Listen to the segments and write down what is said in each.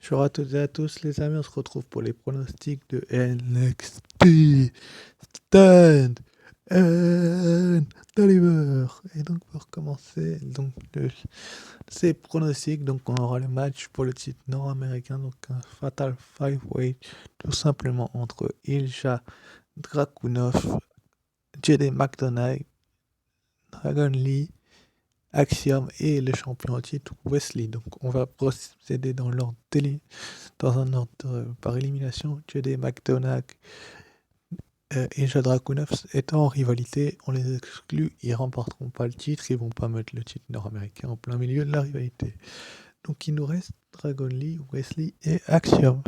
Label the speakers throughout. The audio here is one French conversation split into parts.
Speaker 1: Bonjour à toutes et à tous les amis, on se retrouve pour les pronostics de NXT Stand and Deliver. Et donc pour commencer, ces pronostics, donc on aura le match pour le titre nord-américain, donc un Fatal 5-Way, tout simplement entre Ilja Dragunov, JD McDonagh, Dragon Lee, Axiom et le champion en titre Wesley. Donc on va procéder dans un ordre par élimination. JD McDonagh et Dragunov étant en rivalité, on les exclut, ils remporteront pas le titre, ils vont pas mettre le titre nord-américain en plein milieu de la rivalité. Donc il nous reste Dragon Lee, Wesley et Axiom.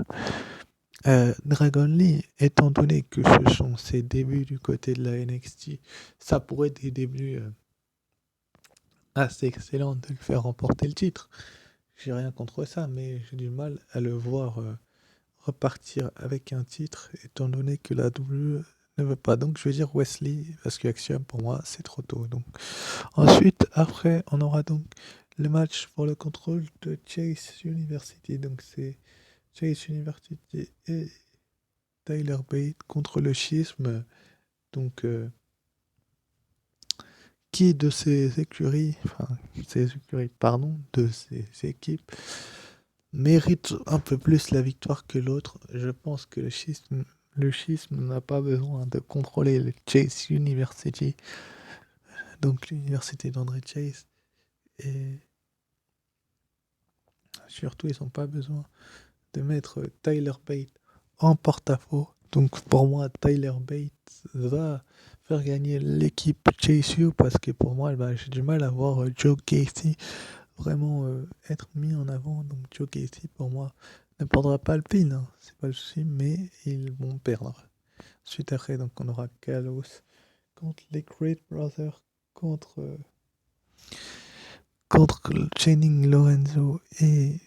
Speaker 1: Dragon Lee, étant donné que ce sont ses débuts du côté de la NXT, ça pourrait être des débuts assez excellents de lui faire remporter le titre. J'ai rien contre ça, mais j'ai du mal à le voir repartir avec un titre, étant donné que la WWE ne veut pas. Donc je vais dire Wesley, parce que Axiom, pour moi, c'est trop tôt. Donc. Ensuite, après, on aura donc le match pour le contrôle de Chase University. Donc c'est Chase University et Tyler Bate contre le schisme. Donc qui de ces écuries, de ces équipes, mérite un peu plus la victoire que l'autre. Je pense que le schisme n'a pas besoin de contrôler le Chase University, donc l'université d'André Chase, et surtout ils n'ont pas besoin de mettre Tyler Bate en porte-à-faux. Donc pour moi, Tyler Bate va faire gagner l'équipe Chase U, parce que pour moi, j'ai du mal à voir Joe Casey vraiment être mis en avant. Donc Joe Casey, pour moi, ne perdra pas le pin, hein. C'est pas le souci, mais ils vont perdre. Suite après, donc on aura Gallows contre les Great Brothers, contre Channing Lorenzo et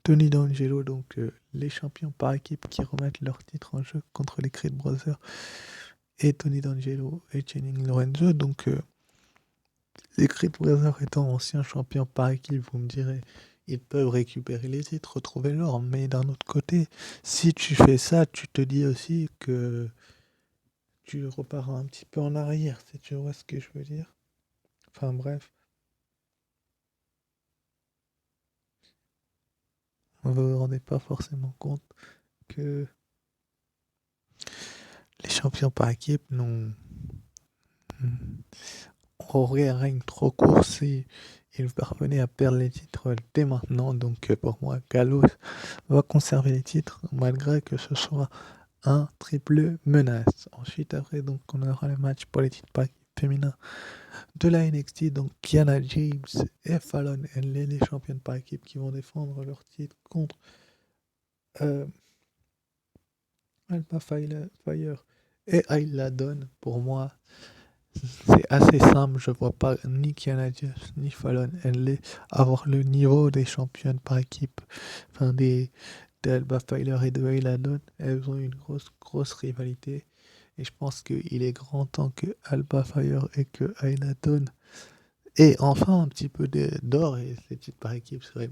Speaker 1: Tony D'Angelo, donc les champions par équipe qui remettent leur titre en jeu contre les Creed Brothers et Tony D'Angelo et Channing Lorenzo. Donc les Creed Brothers étant anciens champions par équipe, vous me direz, ils peuvent récupérer les titres, retrouver l'or, mais d'un autre côté, si tu fais ça, tu te dis aussi que tu repars un petit peu en arrière, si tu vois ce que je veux dire. Enfin bref. Vous ne vous rendez pas forcément compte que les champions par équipe auraient un règne trop court si ils parvenaient à perdre les titres dès maintenant. Donc pour moi, Gallows va conserver les titres malgré que ce soit un triple menace. Ensuite, après, donc, on aura le match pour les titres par équipe féminin de la NXT. Donc Kiana James et Fallon Henley, les championnes par équipe, qui vont défendre leur titre contre Alpha Fire et Ayla Dawn. Pour moi, c'est assez simple. Je vois pas ni Kiana James ni Fallon Henley avoir le niveau des championnes par équipe. Enfin, d'Alba Fire et de Ayla Dawn. Elles ont une grosse rivalité. Et je pense qu'il est grand temps que Alba Fire et que Ayla Dawn aient enfin un petit peu d'or. Et ces titres par équipe serait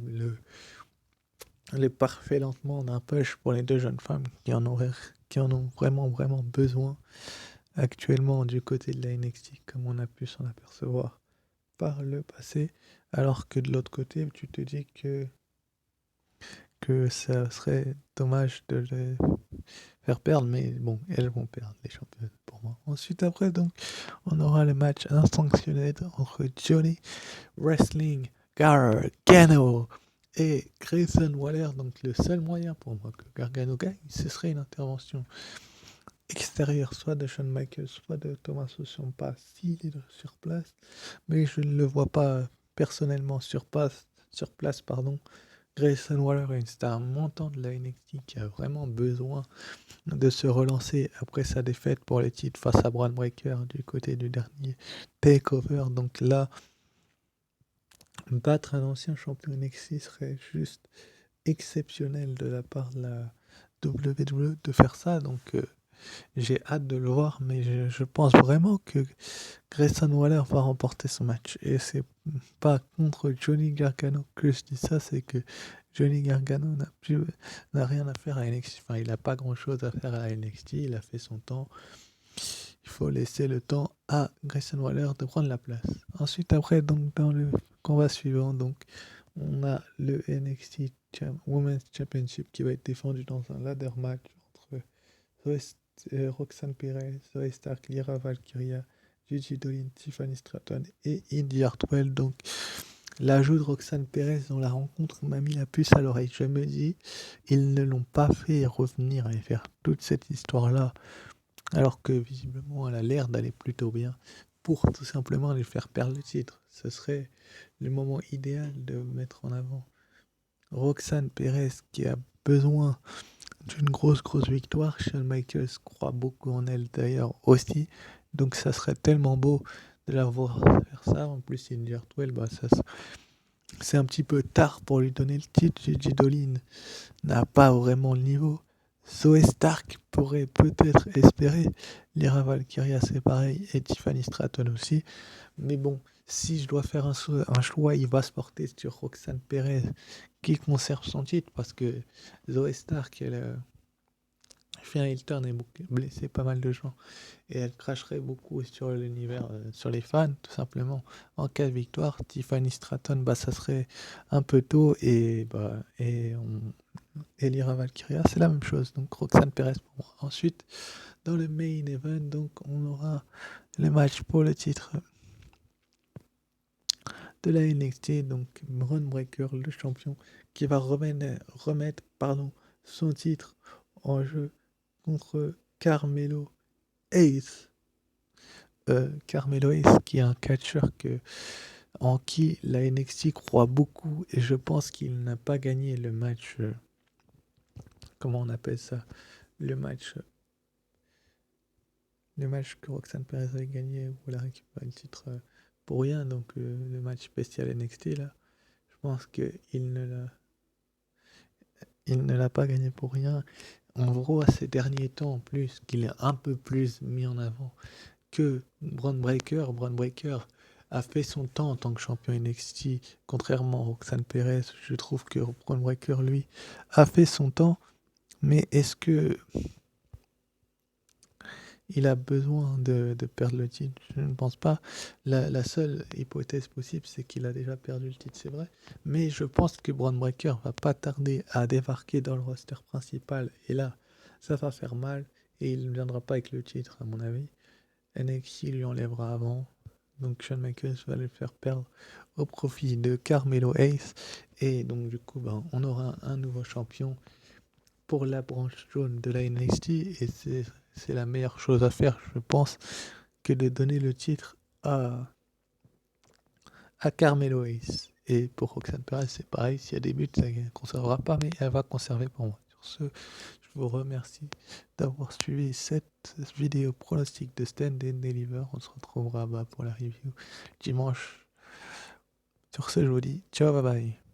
Speaker 1: le parfait lancement d'un push pour les deux jeunes femmes qui en ont vraiment besoin actuellement du côté de la NXT, comme on a pu s'en apercevoir par le passé. Alors que de l'autre côté, tu te dis que ça serait dommage de les faire perdre, mais bon, elles vont perdre, les championnes, pour moi. Ensuite, après, donc, on aura le match insanctionné entre Johnny Wrestling Gargano et Grayson Waller. Donc le seul moyen pour moi que Gargano gagne, ce serait une intervention extérieure, soit de Shawn Michaels, soit de Tommaso Ciampa s'il est sur place, mais je ne le vois pas personnellement sur place. Grayson Waller est une star montante de la NXT qui a vraiment besoin de se relancer après sa défaite pour les titres face à Braun Breaker du côté du dernier Takeover. Donc là, battre un ancien champion NXT serait juste exceptionnel de la part de la WWE de faire ça. Donc j'ai hâte de le voir, mais je pense vraiment que Grayson Waller va remporter ce match. Et c'est pas contre Johnny Gargano que je dis ça, c'est que Johnny Gargano n'a rien à faire à NXT. Enfin, il n'a pas grand-chose à faire à NXT. Il a fait son temps. Il faut laisser le temps à Grayson Waller de prendre la place. Ensuite, après, donc, dans le combat suivant, donc, on a le NXT Women's Championship qui va être défendu dans un ladder match entre Roxanne Perez, Zoe Stark, Lyra Valkyria, Gigi Dolin, Tiffany Stratton et Indy Hartwell. Donc, l'ajout de Roxanne Perez dans la rencontre m'a mis la puce à l'oreille. Je me dis, ils ne l'ont pas fait revenir et faire toute cette histoire-là, alors que visiblement elle a l'air d'aller plutôt bien, pour tout simplement les faire perdre le titre. Ce serait le moment idéal de mettre en avant Roxanne Perez qui a besoin d'une grosse victoire. Shawn Michaels croit beaucoup en elle d'ailleurs aussi. Donc ça serait tellement beau de la voir faire ça. En plus, Indy Hartwell, c'est un petit peu tard pour lui donner le titre. Gigi Dolin n'a pas vraiment le niveau. Zoe Stark pourrait peut-être espérer. Lyra Valkyria, c'est pareil. Et Tiffany Stratton aussi. Mais bon, si je dois faire un choix, il va se porter sur Roxanne Perez qui conserve son titre parce que Zoe Stark, elle fait un heel turn et blessé pas mal de gens. Et elle cracherait beaucoup sur l'univers, sur les fans, tout simplement. En cas de victoire, Tiffany Stratton, ça serait un peu tôt. Et Lyra Valkyria, c'est la même chose. Donc Roxanne Perez pour moi. Ensuite, dans le main event, donc, on aura le match pour le titre de la NXT, donc Bron Breakker, le champion, qui va remettre son titre en jeu contre Carmelo Hayes. Carmelo Hayes, qui est un catcheur en qui la NXT croit beaucoup, et je pense qu'il n'a pas gagné le match. Comment on appelle ça? Le match. Le match que Roxanne Perez avait gagné, où elle a récupéré le titre pour rien, donc le match spécial NXT là. Je pense il ne l'a pas gagné pour rien. On voit ces derniers temps en plus qu'il est un peu plus mis en avant que Bron Breakker. Bron Breakker a fait son temps en tant que champion NXT, contrairement à Roxanne Perez. Je trouve que Bron Breakker, lui, a fait son temps, mais est-ce que il a besoin de perdre le titre? Je ne pense pas. La seule hypothèse possible, c'est qu'il a déjà perdu le titre, c'est vrai. Mais je pense que Bron Breakker va pas tarder à débarquer dans le roster principal. Et là, ça va faire mal. Et il ne viendra pas avec le titre, à mon avis. NXT lui enlèvera avant. Donc Shawn Michaels va le faire perdre au profit de Carmelo Hayes. Et donc du coup, on aura un nouveau champion pour la branche jaune de la NXT. Et c'est la meilleure chose à faire, je pense, que de donner le titre à Carmelo Hayes. Et pour Roxanne Perez, c'est pareil. S'il y a des buts, elle ne conservera pas, mais elle va conserver pour moi. Sur ce, je vous remercie d'avoir suivi cette vidéo pronostic de Stand and Deliver. On se retrouvera pour la review dimanche. Sur ce, je vous dis ciao, bye bye.